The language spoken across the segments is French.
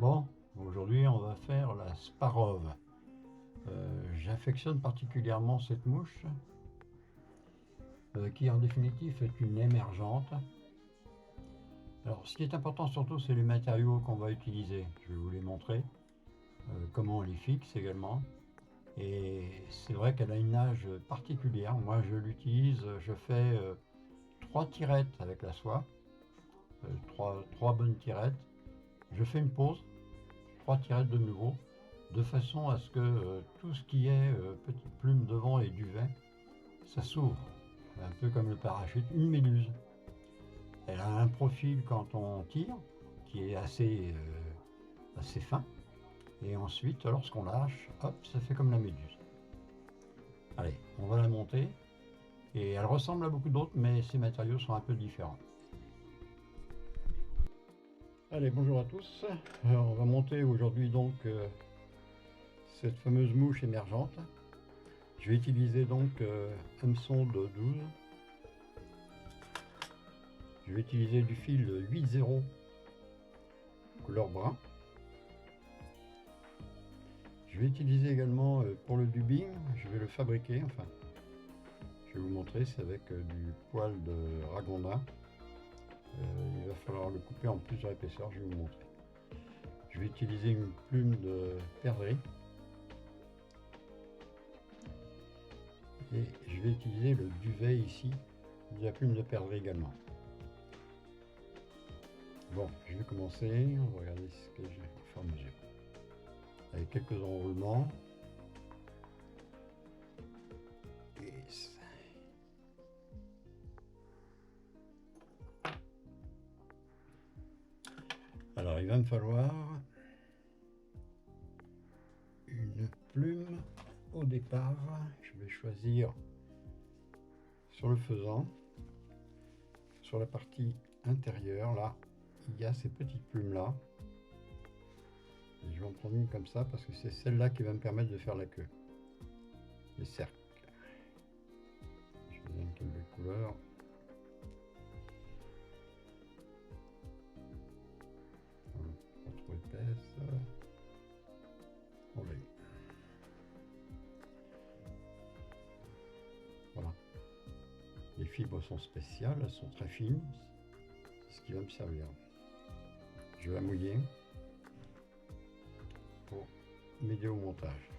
Bon, aujourd'hui on va faire la Sparrow. J'affectionne particulièrement cette mouche qui en définitive est une émergente. Alors ce qui est important surtout c'est les matériaux qu'on va utiliser. Je vais vous les montrer, comment on les fixe également. Et c'est vrai qu'elle a une nage particulière. Moi je l'utilise, je fais 3 tirettes avec la soie, 3 bonnes tirettes. Je fais une pause, 3 tirettes de nouveau, de façon à ce que tout ce qui est petite plume devant et duvet, ça s'ouvre, un peu comme le parachute, une méduse. Elle a un profil quand on tire qui est assez fin, et ensuite lorsqu'on lâche, hop, ça fait comme la méduse. Allez, on va la monter, et elle ressemble à beaucoup d'autres, mais ses matériaux sont un peu différents. Allez, bonjour à tous. Alors, on va monter aujourd'hui donc cette fameuse mouche émergente. Je vais utiliser donc hameçon de 12. Je vais utiliser du fil 8-0 couleur brun. Je vais utiliser également pour le dubbing, je vais le fabriquer, enfin je vais vous montrer, c'est avec du poil de Ragondin. Il va falloir le couper en plusieurs épaisseurs, je vais vous montrer. Je vais utiliser une plume de perdrix. Et je vais utiliser le duvet ici, de la plume de perdrix également. Bon, je vais commencer, on va regarder ce que j'ai au fur et à mesure. Avec quelques enroulements. Yes. Alors il va me falloir une plume au départ. Je vais choisir sur le faisan, sur la partie intérieure, là, il y a ces petites plumes là. Et je vais en prendre une comme ça parce que c'est celle-là qui va me permettre de faire la queue. Les cercles. Je vais une belle couleur. Pas trop épaisse. Voilà. Voilà. Les fibres sont spéciales, elles sont très fines. C'est ce qui va me servir. Je vais la mouiller pour m'aider au montage.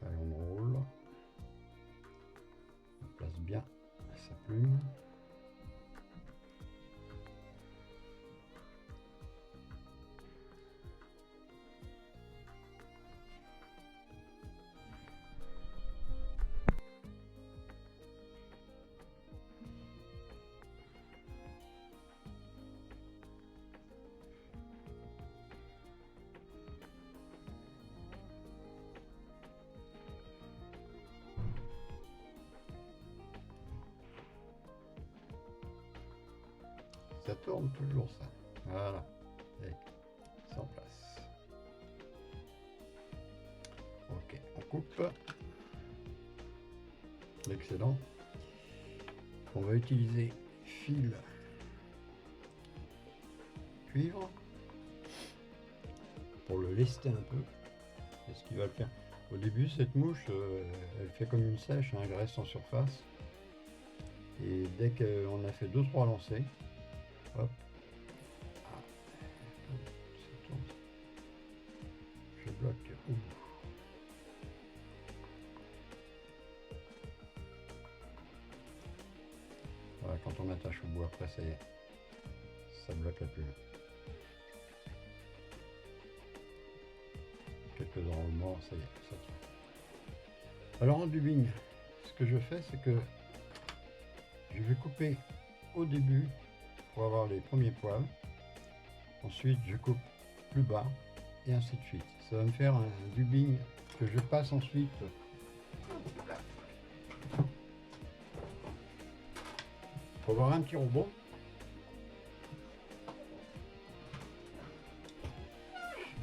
Allez, on enroule. On place bien sa plume. Ça tourne toujours ça. Voilà. Et c'est en place. Ok, on coupe l'excédent. On va utiliser fil cuivre pour le lester un peu. C'est ce qui va le faire. Au début, cette mouche, elle fait comme une sèche, hein, elle reste en surface. Et dès qu'on a fait 2-3 lancers, hop, ça tourne. Je bloque au bout. Voilà, quand on attache au bout, après ça y est, ça bloque la plume. Quelques enroulements, ça y est, ça tient. Alors en dubbing, ce que je fais, c'est que je vais couper au début pour avoir les premiers poils. Ensuite, je coupe plus bas et ainsi de suite. Ça va me faire un dubbing que je passe ensuite. Pour avoir un petit robot.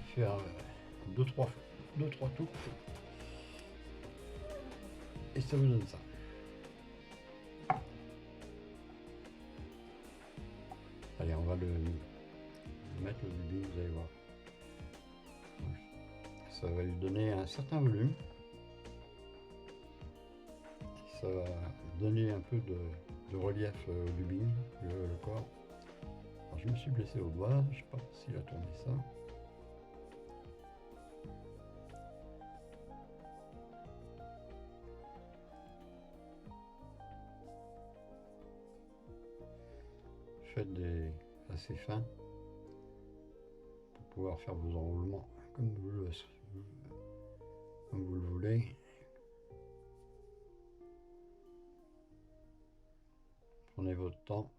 Je vais faire 2-3 tours. et ça vous donne ça. Allez, on va le mettre au début, vous allez voir. Ça va lui donner un certain volume. Ça va donner un peu de relief au dubing, le corps. Alors, je me suis blessé au doigt, je ne sais pas s'il a tourné ça. Faites des assez fins pour pouvoir faire vos enroulements comme vous le voulez. Prenez votre temps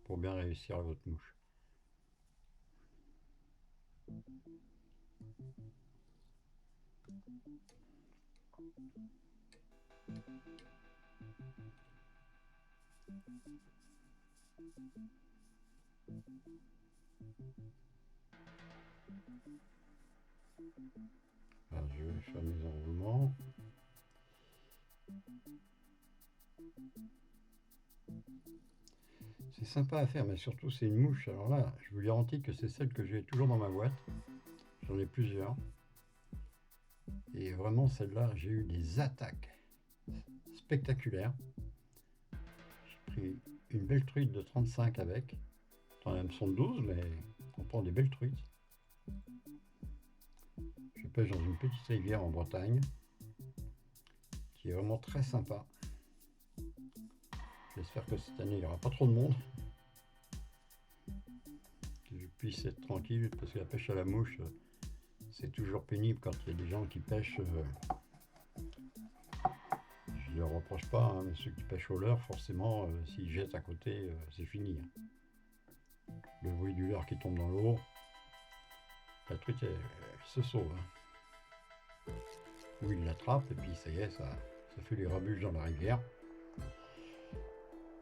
pour bien réussir votre mouche. Alors, je vais faire mes enroulements. C'est sympa à faire, mais surtout c'est une mouche. Alors là, je vous garantis que c'est celle que j'ai toujours dans ma boîte. J'en ai plusieurs. Et vraiment, celle-là, j'ai eu des attaques spectaculaires. J'ai pris une belle truite de 35 avec. T'en as de 12, mais on prend des belles truites. Je pêche dans une petite rivière en Bretagne, qui est vraiment très sympa. J'espère que cette année, il n'y aura pas trop de monde. Que je puisse être tranquille, parce que la pêche à la mouche, c'est toujours pénible quand il y a des gens qui pêchent. Je ne leur reproche pas, hein, mais ceux qui pêchent au leurre, forcément, s'ils jettent à côté, c'est fini. Le bruit du leurre qui tombe dans l'eau, la truite elle se sauve. Hein. Ou il l'attrape, et puis ça y est, ça fait les rabuges dans la rivière.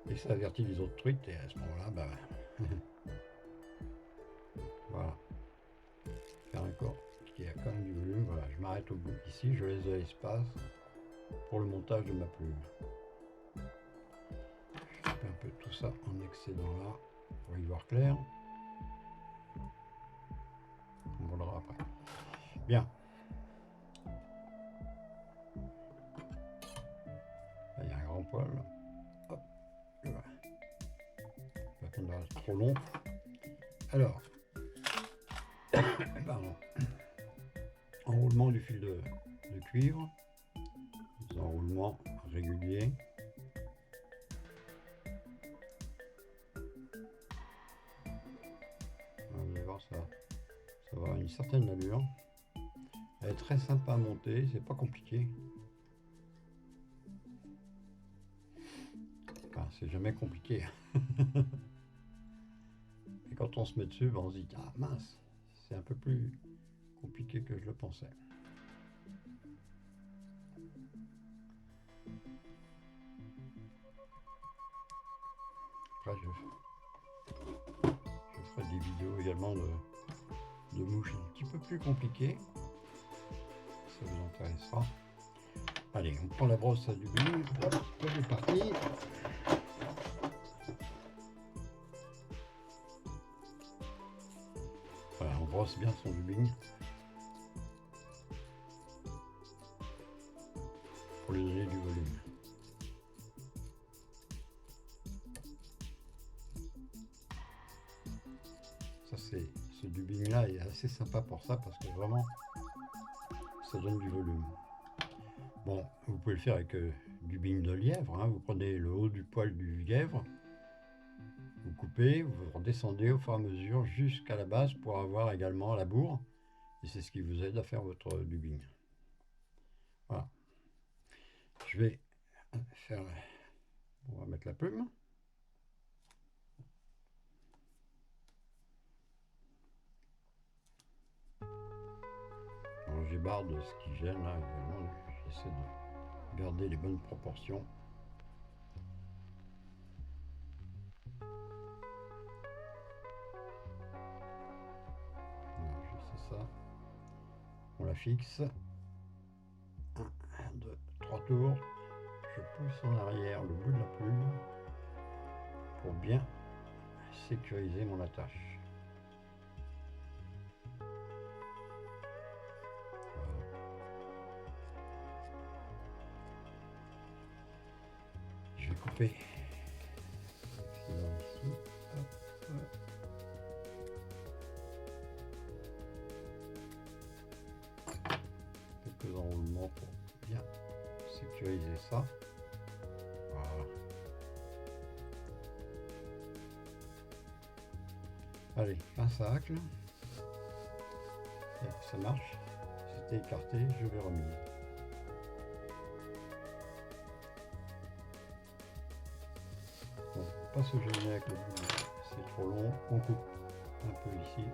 Et ça avertit les autres truites, et à ce moment-là, bah, voilà. Faire un corps qui a quand même du volume. Voilà, je m'arrête au bout ici, je laisse de l'espace pour le montage de ma plume. Je fais un peu tout ça en excédent là pour y voir clair. On volera après. Bien. Là, il y a un grand poil. Hop, et voilà. Pas peine de rester trop long. Alors, pardon. Enroulement du fil de cuivre. Des enroulements réguliers. Vous allez voir, ça va avoir une certaine allure. Elle est très sympa à monter, c'est pas compliqué. Enfin, c'est jamais compliqué. Et quand on se met dessus, ben on se dit, ah mince, c'est un peu plus compliqué que je le pensais. Après, je ferai des vidéos également de mouches un petit peu plus compliquées. Ça vous intéressera. Allez, on prend la brosse à dubing. Hop, on est parti. Voilà, on brosse bien son dubing pour lui donner du volume. Ça, ce dubing là est assez sympa pour ça parce que vraiment ça donne du volume. Bon, vous pouvez le faire avec du bing de lièvre, hein. Vous prenez le haut du poil du lièvre, vous coupez, vous redescendez au fur et à mesure jusqu'à la base pour avoir également la bourre. Et c'est ce qui vous aide à faire votre dubing. Voilà. Je vais faire... On va mettre la plume. Alors j'ébarde ce qui gêne là, évidemment. J'essaie de garder les bonnes proportions. Voilà, je sais ça. On la fixe. 1, 2, 3. 2-3 tours, je pousse en arrière le bout de la plume pour bien sécuriser mon attache. Voilà. Je vais couper ici. Hop. Quelques enroulements pour bien sécuriser ça. Voilà. Allez, pince à hacle. Ça marche. C'était écarté, je vais remis. Bon, pas se gêner avec le bout, c'est trop long. On coupe un peu ici.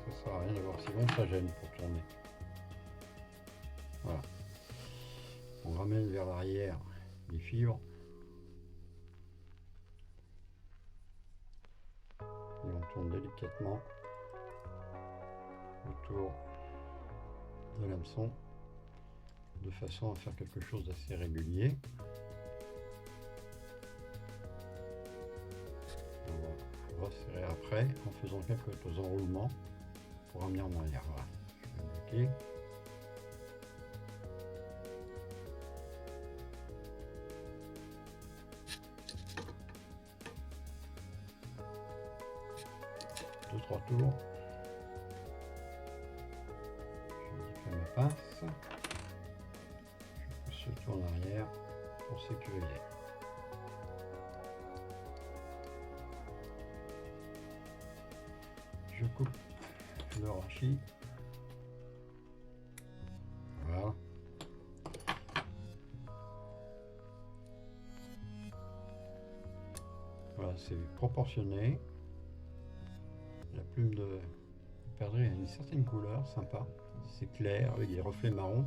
Ça sert à rien d'avoir si long, ça gêne pour tourner. Voilà. On ramène vers l'arrière les fibres. Et on tourne délicatement autour de l'hameçon de façon à faire quelque chose d'assez régulier. On va resserrer après en faisant quelques enroulements pour ramener en arrière. Voilà. Je vais bloquer. Deux, trois tours. Je ma pince. Je pousse ce tour en arrière pour sécuriser. Je coupe le rachis. Voilà. Voilà, c'est proportionné. La plume de perdrix a une certaine couleur sympa. C'est clair avec des reflets marrons.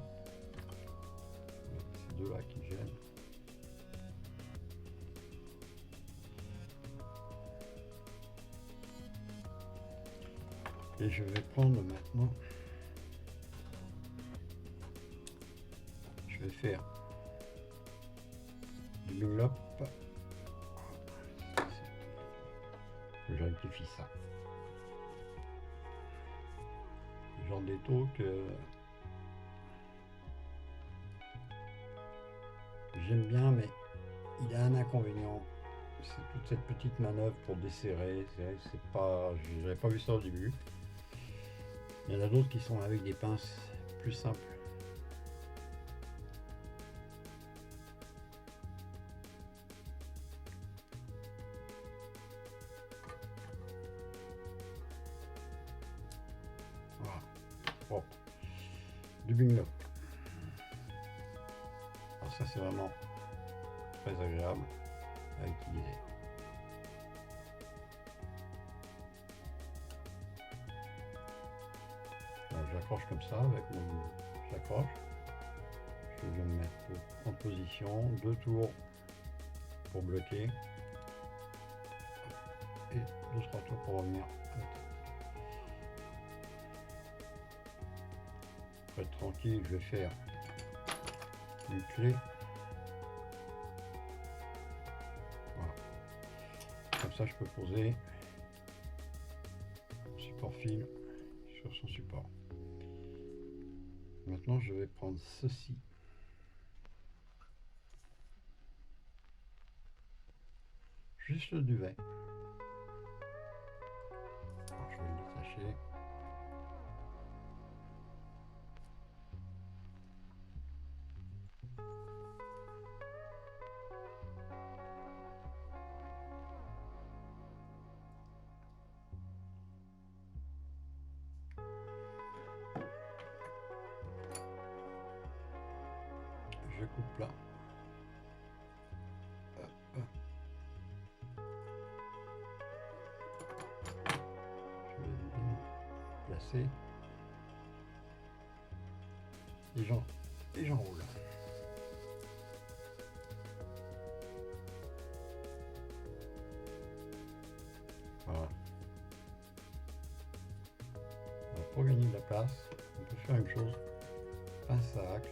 Ces deux-là qui gênent. Et je vais prendre maintenant, je vais faire du dunlop. Je rectifie ça. Le genre d'étau que j'aime bien, mais il a un inconvénient. C'est toute cette petite manœuvre pour desserrer. C'est pas, j'avais pas vu ça au début. Il y en a d'autres qui sont avec des pinces plus simples. Voilà, propre. Du bingo. Alors ça c'est vraiment très agréable à utiliser. J'accroche comme ça avec mon j'accroche. Je vais me mettre en position, 2 tours pour bloquer et 2-3 tours pour revenir. Pour être tranquille, je vais faire une clé. Voilà. Comme ça, je peux poser mon support fil sur son support. Maintenant, je vais prendre ceci. Juste le duvet. Alors, je vais le détacher. Je coupe là. Je vais bien placer. Et j'enroule. Voilà. Alors, pour gagner de la place, on peut faire une chose. Pince à hacle.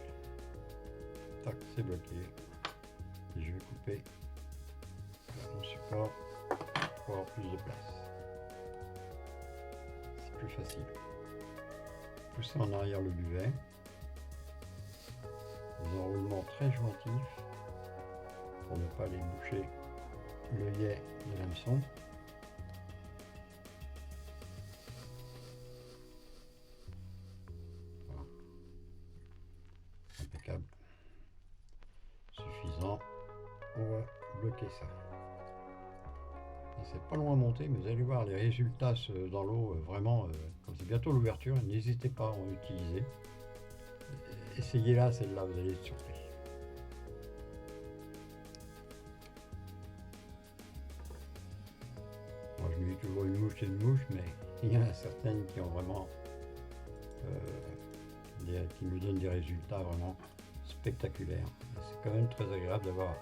Tac, c'est bloqué. Et je vais couper mon support pour avoir plus de place. C'est plus facile. Pousser en arrière le duvet. Des enroulements très jointifs pour ne pas les boucher l'œillet de l'hameçon. Voilà. Impeccable. Suffisant. On va bloquer ça. C'est pas loin à monter, mais vous allez voir les résultats dans l'eau, vraiment, comme c'est bientôt l'ouverture, n'hésitez pas à en utiliser. Essayez-la, celle-là, vous allez être surpris. Moi, je me dis toujours une mouche, c'est une mouche, mais il y en a certaines qui ont vraiment, qui nous donnent des résultats vraiment spectaculaires. C'est quand même très agréable d'avoir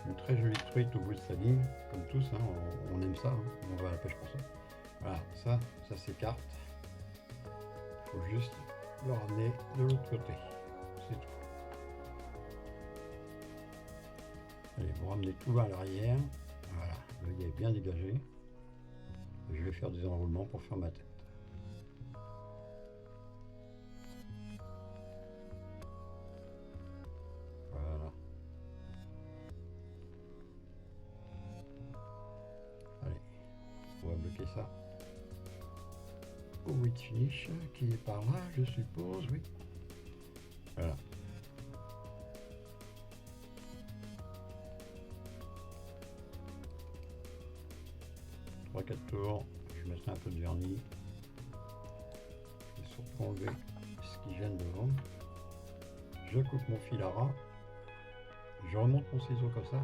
une très jolie truite au bout de sa ligne, comme tous, hein, on aime ça, hein, on va à la pêche pour ça. Voilà, ça s'écarte. Il faut juste le ramener de l'autre côté, c'est tout. Allez, vous ramenez tout à l'arrière, voilà, l'œil est bien dégagé. Et je vais faire des enroulements pour faire ma tête. Voilà. Allez, on va bloquer ça au wet finish qui est par là, je suppose, oui. Voilà. Trois, 4 tours, je mettrai un peu de vernis. Je vais surtout enlever ce qui gêne devant. Je coupe mon fil à ras. Je remonte mon ciseau comme ça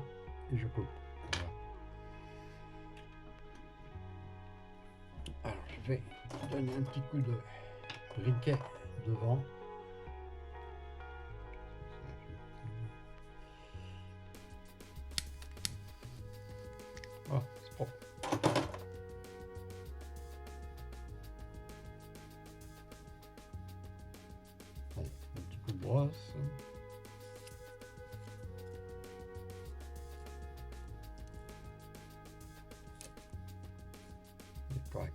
et je coupe. Voilà. Alors je vais donner un petit coup de briquet devant. Voilà, c'est propre. Allez, un petit coup de brosse. C'est correct.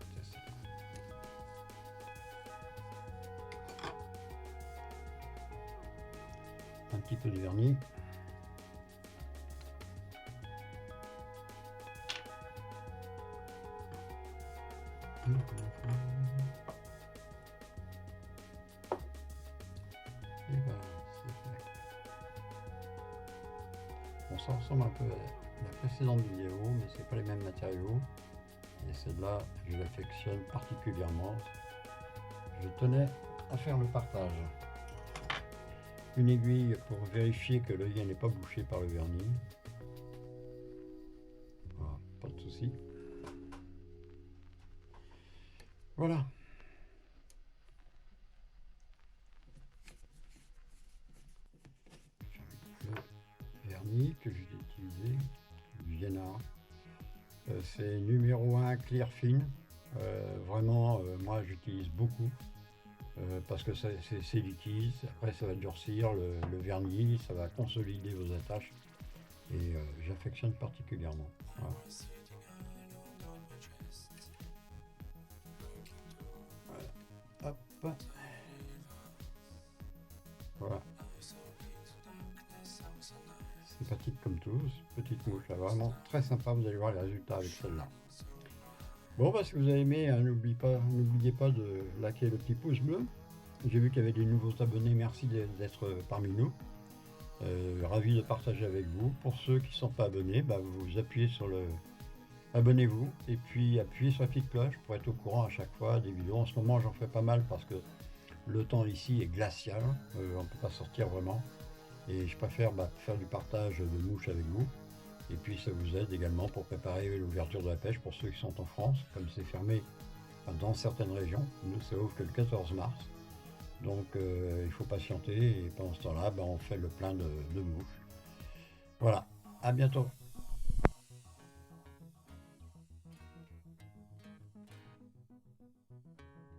Un petit peu de vernis. Et ben, c'est fait. Bon, ça ressemble un peu à la précédente vidéo, mais c'est pas les mêmes matériaux. Et celle-là, je l'affectionne particulièrement. Je tenais à faire le partage. Une aiguille pour vérifier que l'œillet n'est pas bouché par le vernis. Voilà, pas de souci. Voilà. Le vernis que j'ai utilisé, du Vienna. C'est numéro 1 Clear Fine. Vraiment, moi j'utilise beaucoup. Parce que c'est liquide, après ça va durcir le vernis, ça va consolider vos attaches et j'affectionne particulièrement. Voilà. Voilà. Hop. Voilà. Sympathique comme tous, petite mouche, là, vraiment très sympa, vous allez voir les résultats avec celle-là. Bon, bah, si vous avez aimé, hein, n'oubliez pas de liker le petit pouce bleu. J'ai vu qu'il y avait des nouveaux abonnés, merci d'être parmi nous. Ravi de partager avec vous. Pour ceux qui ne sont pas abonnés, bah, vous appuyez sur le abonnez-vous et puis appuyez sur la petite cloche pour être au courant à chaque fois des vidéos. En ce moment, j'en fais pas mal parce que le temps ici est glacial, on ne peut pas sortir vraiment. Et je préfère faire du partage de mouches avec vous. Et puis ça vous aide également pour préparer l'ouverture de la pêche pour ceux qui sont en France, comme c'est fermé dans certaines régions. Nous, ça ouvre que le 14 mars. Donc il faut patienter et pendant ce temps-là, on fait le plein de mouches. Voilà, à bientôt.